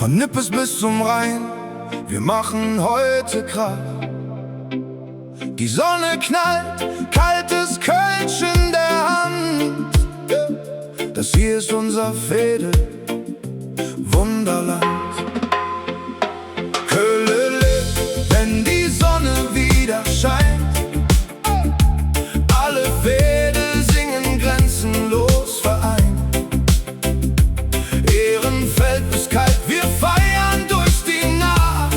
Von Nippes bis zum Rhein, wir machen heute Krach. Die Sonne knallt, kaltes Kölsch in der Hand. Das hier ist unser Veedel, Wunderland. Kölle lebt, wenn die Sonne wieder scheint. Alle Veedel singen grenzenlos vereint. Ehrenfeld bis kalt, wir feiern durch die Nacht,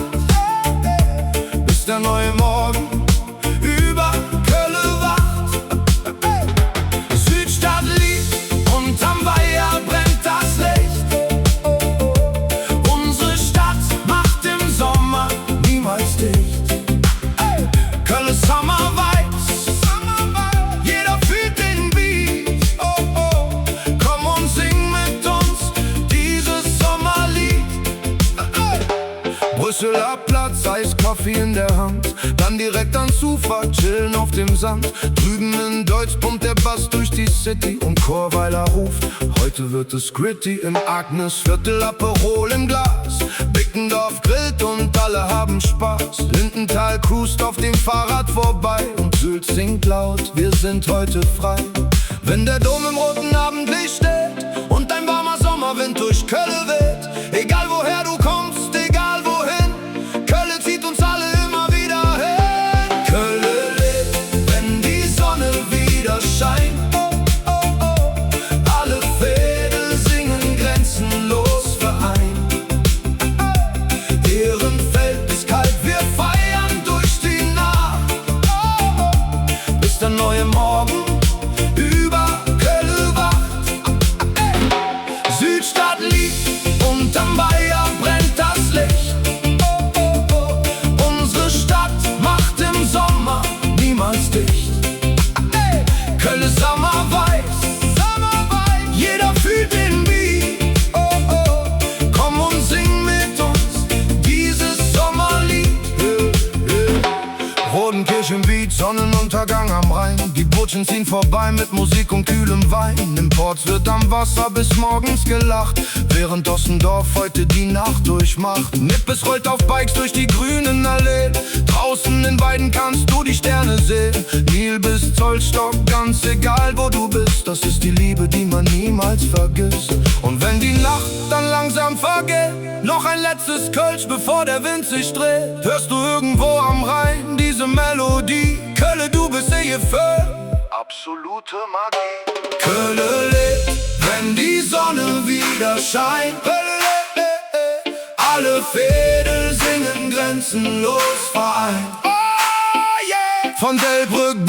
bis der neue Morgen über Kölle wacht. Südstadt liegt, unterm Weiher brennt das Licht. Unsere Stadt macht im Sommer niemals dicht. Kölle Summer Vibes, jeder fühlt den Beat. Komm und sing mit uns dieses Sommerlied. Brüsseler Platz, Eiskaffee in der Hand, dann direkt ans Ufer, chillen auf dem Sand. Drüben in Deutsch pumpt der Bass durch die City und Chorweiler ruft: heute wird es gritty. Im Agnesviertel Aperol im Glas, Bickendorf grillt und alle haben Spaß. Lindenthal cruist auf dem Fahrrad vorbei und Sylt singt laut: wir sind heute frei. Wenn der Dom im roten Abendlicht steht und ein warmer Sommerwind durch Kölle weht, egal woher du kommst, egal wohin, Kölle zieht uns alle immer wieder hin. Kölle lebt, wenn die Sonne wieder scheint. Alle Veedel singen grenzenlos vereint. Ehrenfeld ist kalt, wir feiern durch die Nacht, bis der neue Morgen über Kölle wacht. Südstadt liegt, unterm Weiher brennt das Licht. Unsere Stadt macht im Sommer niemals dicht. Kölle Summer Vibes, jeder fühlt den Beat. Komm und sing mit uns dieses Sommerlied. Rodenkirchen Beat, Sonnenuntergang am Rhein. Die Butschen ziehen vorbei mit Musik und kühlem Wein. Im Ports wird am Wasser bis morgens gelacht, während Ossendorf heute die Nacht durchmacht. Nippes rollt auf Bikes durch die grünen Alleen. Draußen in Weiden kannst du die Sterne sehen. Nil bis Zollstock, ganz egal wo du bist, das ist die Liebe, die man niemals vergisst. Und wenn die Nacht dann langsam vergeht, noch ein letztes Kölsch, bevor der Wind sich dreht, hörst du irgendwo am Rhein diese Melodie: Kölle, du bist hier für absolute Magie. Kölle lebt, wenn die Sonne wieder scheint. Alle Veedel singen grenzenlos vereint. Von Delbrück